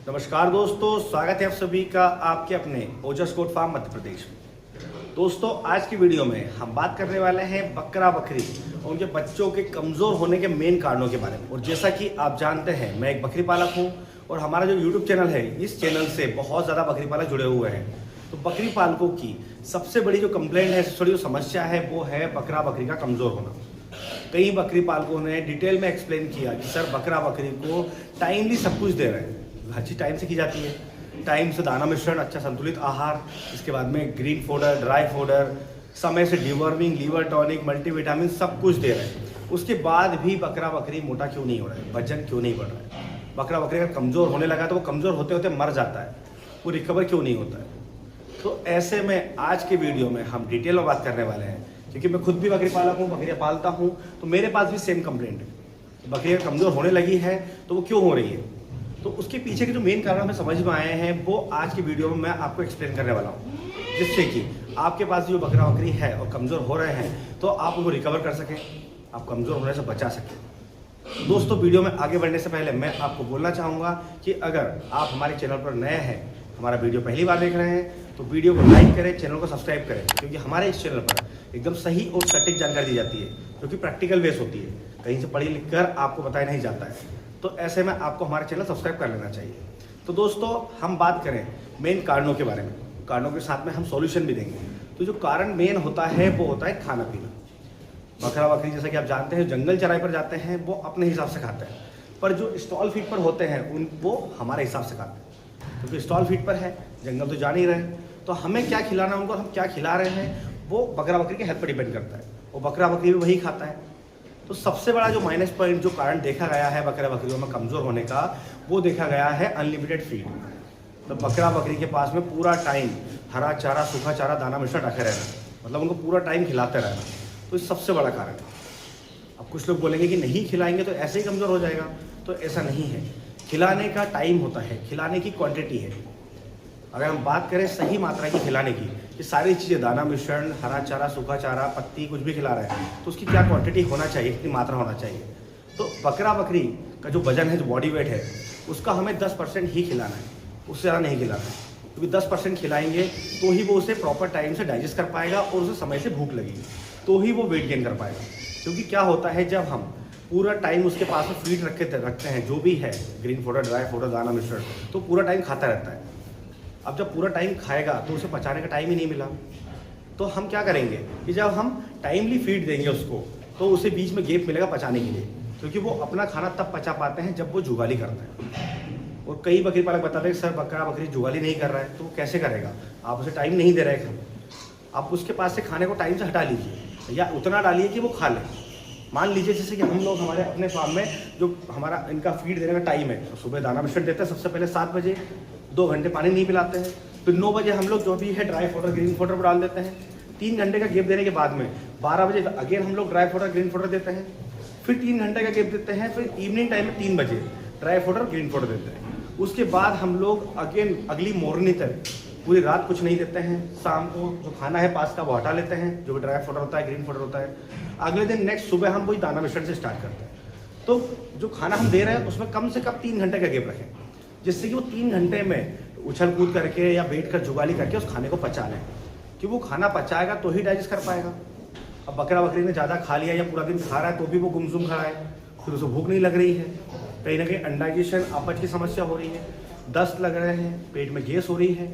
नमस्कार दोस्तों, स्वागत है आप सभी का आपके अपने ओजस गोट फार्म मध्य प्रदेश में। दोस्तों, आज की वीडियो में हम बात करने वाले हैं बकरा बकरी और उनके बच्चों के कमज़ोर होने के मेन कारणों के बारे में। और जैसा कि आप जानते हैं, मैं एक बकरी पालक हूं और हमारा जो यूट्यूब चैनल है, इस चैनल से बहुत ज़्यादा बकरी पालक जुड़े हुए हैं। तो बकरी पालकों की सबसे बड़ी जो कंप्लेंट है, सबसे बड़ी जो समस्या है, वो है बकरा बकरी का कमज़ोर होना। कई बकरी पालकों ने डिटेल में एक्सप्लेन किया कि सर, बकरा बकरी को टाइमली सब कुछ दे रहे हैं, हर चीज़ टाइम से की जाती है, टाइम से दाना मिश्रण, अच्छा संतुलित आहार, इसके बाद में ग्रीन फोडर, ड्राई फोडर, समय से डिवर्मिंग, लीवर टॉनिक, मल्टीविटामिन सब कुछ दे रहे हैं। उसके बाद भी बकरा बकरी मोटा क्यों नहीं हो रहा है, वजन क्यों नहीं बढ़ रहा है? बकरा बकरी अगर कमज़ोर होने लगा तो वो कमज़ोर होते होते मर जाता है, वो रिकवर क्यों नहीं होता है? तो ऐसे में आज के वीडियो में हम डिटेल में बात करने वाले हैं, क्योंकि मैं खुद भी बकरी पालक हूँ, बकरियाँ पालता हूँ, तो मेरे पास भी सेम कंप्लेंट है। बकरियाँ कमज़ोर होने लगी है तो वो क्यों हो रही है, तो उसके पीछे के जो मेन कारण हमें समझ में आए हैं, वो आज की वीडियो में मैं आपको एक्सप्लेन करने वाला हूँ, जिससे कि आपके पास जो बकरा बकरी है और कमज़ोर हो रहे हैं तो आप उनको रिकवर कर सकें, आप कमज़ोर होने से बचा सकें। दोस्तों, वीडियो में आगे बढ़ने से पहले मैं आपको बोलना चाहूँगा कि अगर आप हमारे चैनल पर नए हैं, हमारा वीडियो पहली बार देख रहे हैं, तो वीडियो को लाइक करें, चैनल को सब्सक्राइब करें, क्योंकि हमारे इस चैनल पर एकदम सही और सटीक जानकारी दी जाती है, क्योंकि प्रैक्टिकल बेस होती है, कहीं से पढ़ी लिख कर आपको बताया नहीं जाता है। तो ऐसे में आपको हमारे चैनल सब्सक्राइब कर लेना चाहिए। तो दोस्तों, हम बात करें मेन कारणों के बारे में, कारणों के साथ में हम सॉल्यूशन भी देंगे। तो जो कारण मेन होता है वो होता है खाना पीना। बकरा बकरी, जैसा कि आप जानते हैं, जंगल चराई पर जाते हैं वो अपने हिसाब से खाते हैं, पर जो स्टॉल फीड पर होते हैं उन वो हमारे हिसाब से खाते हैं, क्योंकि स्टॉल फीड पर है, जंगल तो जा नहीं रहे। तो हमें क्या खिलाना है उनको, हम क्या खिला रहे हैं, वो बकरा बकरी के हेल्थ पर डिपेंड करता है, और बकरा बकरी भी वही खाता है। तो सबसे बड़ा जो माइनस पॉइंट, जो कारण देखा गया है बकरा बकरियों में कमज़ोर होने का, वो देखा गया है अनलिमिटेड फीड। तो बकरा बकरी के पास में पूरा टाइम हरा चारा, सूखा चारा, दाना मिश्रण रखे रहना, मतलब उनको पूरा टाइम खिलाते रहना, तो ये सबसे बड़ा कारण है। अब कुछ लोग बोलेंगे कि नहीं खिलाएंगे तो ऐसे ही कमज़ोर हो जाएगा, तो ऐसा नहीं है। खिलाने का टाइम होता है, खिलाने की क्वांटिटी है। अगर हम बात करें सही मात्रा की खिलाने की, ये सारी चीज़ें, दाना मिश्रण, हरा चारा, सूखा चारा, पत्ती, कुछ भी खिला रहे हैं, तो उसकी क्या क्वांटिटी होना चाहिए, कितनी मात्रा होना चाहिए। तो बकरा बकरी का जो वजन है, जो बॉडी वेट है, उसका हमें 10% ही खिलाना है, उससे ज़्यादा नहीं खिलाना है, क्योंकि 10% खिलाएंगे तो ही वो उसे प्रॉपर टाइम से डाइजेस्ट कर पाएगा और उसे समय से भूख लगेगी, तो ही वो वेट गेन कर पाएगा। क्योंकि क्या होता है, जब हम पूरा टाइम उसके पास में फीड रखते हैं, जो भी है, ग्रीन फोडर, ड्राई फोडर, दाना मिश्रण, तो पूरा टाइम खाता रहता है। अब जब पूरा टाइम खाएगा तो उसे पचाने का टाइम ही नहीं मिला, तो हम क्या करेंगे कि जब हम टाइमली फीड देंगे उसको, तो उसे बीच में गैप मिलेगा पचाने के लिए, क्योंकि वो अपना खाना तब पचा पाते हैं जब वो जुगाली करते हैं। और कई बकरी पालक बताते हैं, सर बकरा बकरी जुगाली नहीं कर रहा है, तो वो कैसे करेगा? आप उसे टाइम नहीं दे रहे हैं, आप उसके पास से खाने को टाइम से हटा लीजिए, या उतना डालिए कि वो खा ले। मान लीजिए जैसे कि हम लोग हमारे अपने फार्म में, जो हमारा इनका फीड देने का टाइम है, तो सुबह दाना मिश्रण देते हैं सबसे पहले 7 बजे, 2 घंटे पानी नहीं पिलाते हैं, फिर 9 बजे हम लोग जो भी है ड्राई फोडर, ग्रीन फोडर पर डाल देते हैं। 3 घंटे का गैप देने के बाद में 12 बजे अगेन हम लोग ड्राई फोडर, ग्रीन फोडर देते हैं, फिर 3 घंटे का गैप देते हैं, फिर इवनिंग टाइम में 3 बजे ड्राई फोडर, ग्रीन फोडर देते हैं। उसके बाद हम लोग अगेन अगली मॉर्निंग तक पूरी रात कुछ नहीं देते हैं। शाम को जो खाना है पास का वो हटा लेते हैं, जो भी ड्राई फोडर होता है, ग्रीन फोडर होता है। अगले दिन नेक्स्ट सुबह हम वही दाना मिश्रण से स्टार्ट करते हैं। तो जो खाना हम दे रहे हैं उसमें कम से कम 3 घंटे का गैप रखें, जिससे कि वो 3 घंटे में उछल कूद करके या बैठ कर जुगाली करके उस खाने को पचा लें, कि वो खाना पचाएगा तो ही डाइजेस्ट कर पाएगा। अब बकरा बकरी ने ज़्यादा खा लिया या पूरा दिन खा रहा है तो भी वो गुमसुम खा रहा है, फिर उसे भूख नहीं लग रही है, कहीं ना कहीं अनडाइजेशन, अपच की समस्या हो रही है, दस्त लग रहे हैं, पेट में गैस हो रही है,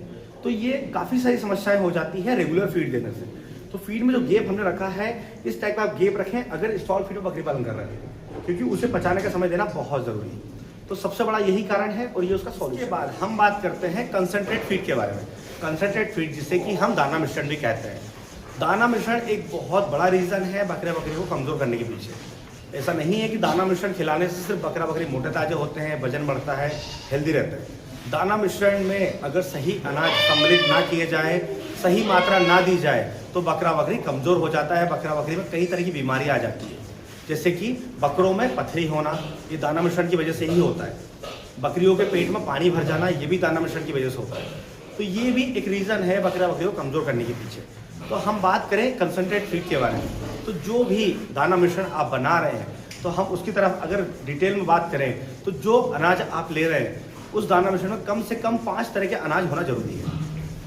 तो ये काफ़ी सारी समस्याएं हो जाती है रेगुलर फीड देने से। तो फीड में जो गैप हमने रखा है, इस टाइप का आप गैप रखें अगर स्टॉल फीड में बकरी पालन कर रहे हैं, क्योंकि उसे पचाने का समय देना बहुत ज़रूरी है। तो सबसे बड़ा यही कारण है और ये उसका सॉल्यूशन। के बाद हम बात करते हैं कंसंट्रेट फीड के बारे में। कंसंट्रेट फीड, जिसे कि हम दाना मिश्रण भी कहते हैं। दाना मिश्रण एक बहुत बड़ा रीज़न है बकरे बकरी को कमज़ोर करने के पीछे। ऐसा नहीं है कि दाना मिश्रण खिलाने से सिर्फ बकरा बकरी मोटे ताजे होते हैं, वजन बढ़ता है, हेल्दी रहते हैं। दाना मिश्रण में अगर सही अनाज सम्मिलित ना किए जाए, सही मात्रा ना दी जाए, तो बकरा बकरी कमज़ोर हो जाता है। बकरा बकरी में कई तरह की बीमारियाँ आ जाती है, जैसे कि बकरों में पथरी होना, ये दाना मिश्रण की वजह से ही होता है। बकरियों के पेट में पानी भर जाना, ये भी दाना मिश्रण की वजह से होता है। तो ये भी एक रीज़न है बकरा बकरी को कमज़ोर करने के पीछे। तो हम बात करें कंसंट्रेट फीड के बारे में, तो जो भी दाना मिश्रण आप बना रहे हैं, तो हम उसकी तरफ अगर डिटेल में बात करें, तो जो अनाज आप ले रहे हैं उस दाना मिश्रण में कम से कम 5 तरह के अनाज होना जरूरी है।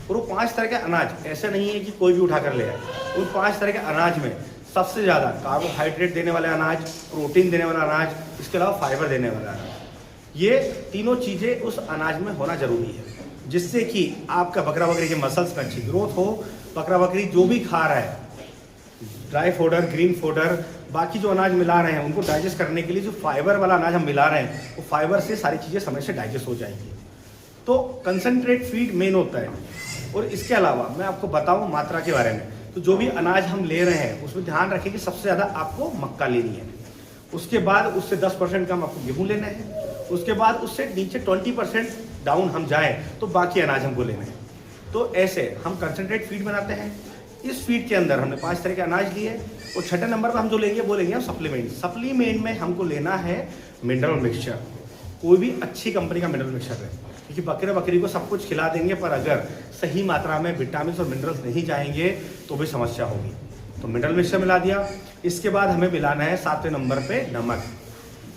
और वो 5 तरह के अनाज ऐसे नहीं है कि कोई भी उठा कर ले आए। उन 5 तरह के अनाज में सबसे ज़्यादा कार्बोहाइड्रेट देने वाले अनाज, प्रोटीन देने वाला अनाज, इसके अलावा फाइबर देने वाला अनाज, ये तीनों चीज़ें उस अनाज में होना जरूरी है, जिससे कि आपका बकरा बकरी के मसल्स में अच्छी ग्रोथ हो। बकरा बकरी जो भी खा रहा है, ड्राई फोडर, ग्रीन फोडर, बाकी जो अनाज मिला रहे हैं, उनको डाइजेस्ट करने के लिए जो फाइबर वाला अनाज हम मिला रहे हैं, वो फाइबर से सारी चीज़ें समय से डाइजेस्ट हो जाएंगी। तो कंसंट्रेट फीड मेन होता है। और इसके अलावा मैं आपको बताऊं मात्रा के बारे में, तो जो भी अनाज हम ले रहे हैं उसमें ध्यान रखें कि सबसे ज़्यादा आपको मक्का लेनी है, उसके बाद उससे 10% कम आपको गेहूँ लेना है, उसके बाद उससे नीचे 20% डाउन हम जाएँ तो बाकी अनाज हमको लेना है। तो ऐसे हम कंसंट्रेट फीड बनाते हैं। इस फीड के अंदर हमने 5 तरह के अनाज लिए, और छठे नंबर पर हम जो लेंगे वो लेंगे सप्लीमेंट। सप्लीमेंट में हमको लेना है मिनरल मिक्सचर, कोई भी अच्छी कंपनी का मिनरल मिक्सचर है, क्योंकि बकरे बकरी को सब कुछ खिला देंगे पर अगर सही मात्रा में विटामिन और मिनरल्स नहीं जाएंगे तो भी समस्या होगी। तो मिनरल मिक्सचर मिला दिया। इसके बाद हमें मिलाना है 7वें नंबर पे नमक।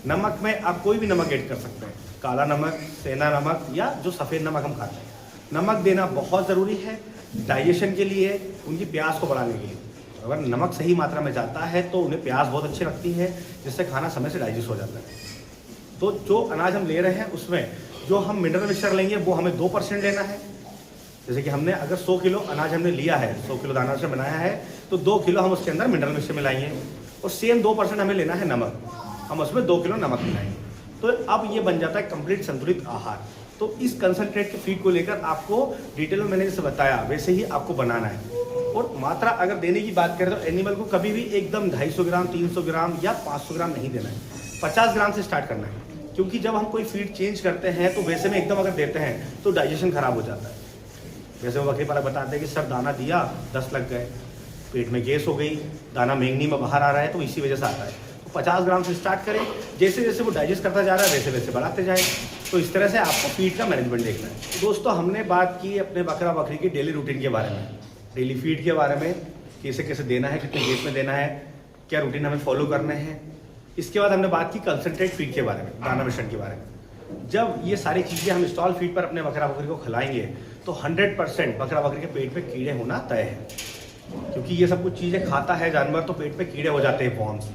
नमक में आप कोई भी नमक ऐड कर सकते हैं, काला नमक, सेंधा नमक, या जो सफ़ेद नमक हम खाते हैं। नमक देना बहुत ज़रूरी है डाइजेशन के लिए, उनकी प्यास को बढ़ाने के लिए। अगर नमक सही मात्रा में जाता है तो उन्हें प्यास बहुत अच्छी लगती है, जिससे खाना समय से डाइजेस्ट हो जाता है। तो जो अनाज हम ले रहे हैं उसमें जो हम मिनरल मिक्सचर लेंगे वो हमें 2% लेना है। जैसे कि हमने अगर 100 किलो अनाज हमने लिया है, 100 किलो दाना से बनाया है, तो 2 किलो हम उसके अंदर मिनरल मिक्सचर मिलाएंगे, और सेम 2% हमें लेना है नमक, हम उसमें 2 किलो नमक मिलाएंगे। तो अब ये बन जाता है कंप्लीट संतुलित आहार। तो इस कंसंट्रेट के फीड को लेकर आपको डिटेल में मैंने जैसे बताया वैसे ही आपको बनाना है। और मात्रा अगर देने की बात करें तो एनिमल को कभी भी एकदम 250 ग्राम, 300 ग्राम या 500 ग्राम नहीं देना है, 50 ग्राम से स्टार्ट करना है। क्योंकि जब हम कोई फीड चेंज करते हैं तो वैसे में एकदम अगर देते हैं तो डाइजेशन खराब हो जाता है। जैसे वो बकरी पालक बताते हैं कि सर दाना दिया 10 लग गए, पेट में गैस हो गई, दाना मैंगनी में बाहर आ रहा है, तो इसी वजह से आता है। तो 50 ग्राम से स्टार्ट करें, जैसे जैसे वो डाइजेस्ट करता जा रहा है वैसे वैसे बढ़ाते जाए। तो इस तरह से आपको फीड का मैनेजमेंट देखना है। तो दोस्तों हमने बात की अपने बकरा बकरी की डेली रूटीन के बारे में, डेली फीड के बारे में, कैसे कैसे देना है, कितने गेट में देना है, क्या रूटीन हमें फॉलो करने हैं। इसके बाद हमने बात की कंसंट्रेट फीड के बारे में, दाना मिश्रण के बारे में। जब ये सारी चीज़ें हम स्टॉल फीड पर अपने बकरा बकरी को खिलाएंगे तो 100% बकरा बकरी के पेट में कीड़े होना तय है, क्योंकि ये सब कुछ चीज़ें खाता है जानवर, तो पेट में कीड़े हो जाते हैं, वॉर्म्स,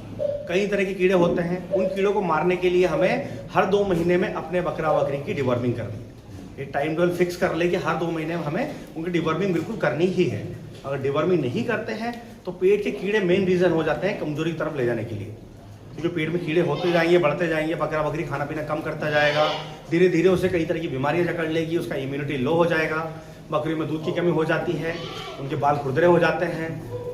कई तरह के कीड़े होते हैं। उन कीड़ों को मारने के लिए हमें हर 2 महीने में अपने बकरा बकरी की डिवर्मिंग करनी है। एक टाइम टेबल फिक्स कर ले कि हर 2 महीने में हमें उनकी डिवर्मिंग बिल्कुल करनी ही है। अगर डिवर्मिंग नहीं करते हैं तो पेट के कीड़े मेन रीज़न हो जाते हैं कमजोरी की तरफ ले जाने के लिए, क्योंकि पेट में कीड़े होते जाएंगे, बढ़ते जाएंगे, बकरा बकरी खाना पीना कम करता जाएगा, धीरे धीरे उसे कई तरह की बीमारियां जकड़ लेगी, उसका इम्यूनिटी लो हो जाएगा, बकरी में दूध की कमी हो जाती है, उनके बाल खुरदरे हो जाते हैं,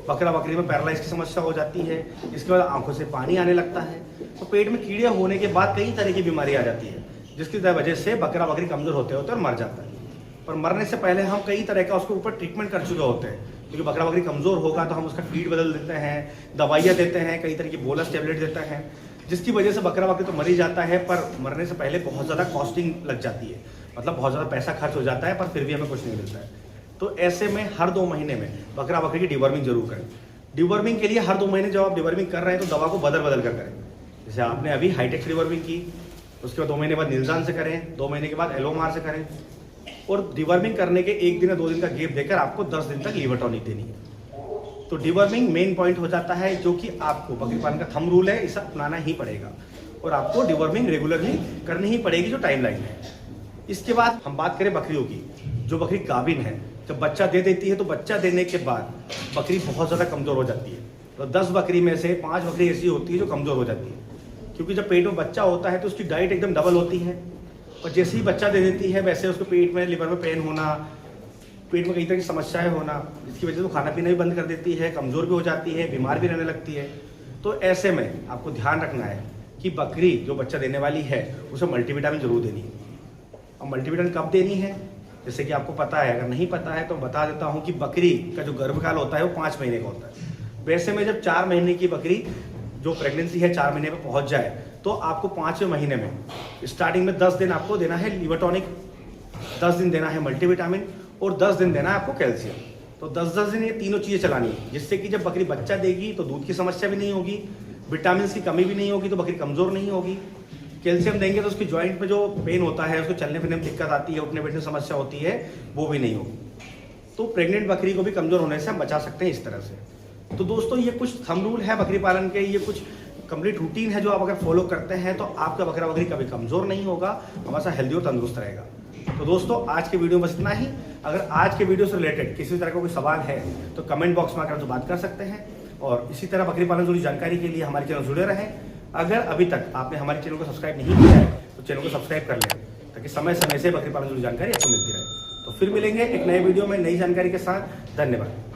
बकरा बकरी में पैरालाइज की समस्या हो जाती है, इसके बाद आंखों से पानी आने लगता है। तो पेट में कीड़े होने के बाद कई तरह की बीमारी आ जाती है, जिसकी वजह से बकरा बकरी कमजोर होते होते और मर जाता है। पर मरने से पहले हम कई तरह का उसके ऊपर ट्रीटमेंट कर चुके होते हैं, क्योंकि बकरा बकरी कमजोर होगा तो हम उसका फीड बदल देते हैं, दवाइयाँ देते हैं, कई तरह की बोलस टेबलेट देते हैं, जिसकी वजह से बकरा बकरी तो मर ही जाता है, पर मरने से पहले बहुत ज़्यादा कॉस्टिंग लग जाती है, मतलब बहुत ज़्यादा पैसा खर्च हो जाता है, पर फिर भी हमें कुछ नहीं मिलता है। तो ऐसे में हर 2 महीने में बकरा बकरी की डिवर्मिंग जरूर करें। डिवर्मिंग के लिए हर 2 महीने जब आप डिवर्मिंग कर रहे हैं तो दवा को बदल बदल कर करें। जैसे आपने अभी हाईटेक डिवर्मिंग की, उसके बाद 2 महीने बाद निलजान से करें, 2 महीने के बाद एलोमार से करें, और डिवर्मिंग करने के 1 दिन या 2 दिन का गैप देकर आपको 10 दिन तक लीवर टॉनिक देनी है। तो डिवर्मिंग मेन पॉइंट हो जाता है, जो कि आपको बकरी पालन का थंब रूल है, इसे अपनाना ही पड़ेगा, और आपको डिवर्मिंग रेगुलरली करनी ही पड़ेगी, जो टाइमलाइन है। इसके बाद हम बात करें बकरियों की। जो बकरी गाभिन है, जब बच्चा दे देती है तो बच्चा देने के बाद बकरी बहुत ज़्यादा कमज़ोर हो जाती है। तो 10 बकरी में से 5 बकरी ऐसी होती है जो कमज़ोर हो जाती है, क्योंकि जब पेट में बच्चा होता है तो उसकी डाइट एकदम डबल होती है, और जैसे ही बच्चा दे देती है वैसे उसको पेट में, लिवर में पेन होना, पेट में कई तरह की समस्याएं होना, इसकी वजह से वो खाना पीना भी बंद कर देती है, कमज़ोर भी हो जाती है, बीमार भी रहने लगती है। तो ऐसे में आपको ध्यान रखना है कि बकरी जो बच्चा देने वाली है उसे मल्टीविटामिन जरूर देनी है। अब मल्टीविटामिन कब देनी है, जैसे कि आपको पता है, अगर नहीं पता है तो बता देता हूँ कि बकरी का जो गर्भकाल होता है वो 5 महीने का होता है। वैसे में जब 4 महीने की बकरी जो प्रेगनेंसी है 4 महीने में पहुँच जाए तो आपको 5वें महीने में स्टार्टिंग में 10 दिन आपको देना है लीवर टॉनिक, 10 दिन देना है मल्टीविटामिन, और 10 दिन देना है आपको कैल्शियम। तो 10-10 दिन ये तीनों चीज़ें चलानी है, जिससे कि जब बकरी बच्चा देगी तो दूध की समस्या भी नहीं होगी, विटामिन की कमी भी नहीं होगी, तो बकरी कमज़ोर नहीं होगी, कैल्शियम देंगे तो उसकी जॉइंट में जो पेन होता है, उसको चलने फिरने में दिक्कत आती है, उठने बैठने समस्या होती है, वो भी नहीं होगी। तो प्रेग्नेंट बकरी को भी कमजोर होने से हम बचा सकते हैं इस तरह से। तो दोस्तों ये कुछ थंब रूल है बकरी पालन के, ये कुछ कंप्लीट रूटीन है जो आप अगर फॉलो करते हैं तो आपका बकरा बकरी कभी कमजोर नहीं होगा, हमेशा हेल्दी और तंदुरुस्त रहेगा। तो दोस्तों आज के वीडियो में बस इतना ही। अगर आज के वीडियो से रिलेटेड किसी तरह का कोई सवाल है तो कमेंट बॉक्स में आकर तो बात कर सकते हैं, और इसी तरह बकरी पालन से जुड़ी जानकारी के लिए हमारे चैनल जुड़े रहें। अगर अभी तक आपने हमारे चैनल को सब्सक्राइब नहीं किया है तो चैनल को सब्सक्राइब कर लें, ताकि समय समय से बकरी पालन से जुड़ी जानकारी आपको मिलती रहे। तो फिर मिलेंगे एक नए वीडियो में नई जानकारी के साथ। धन्यवाद।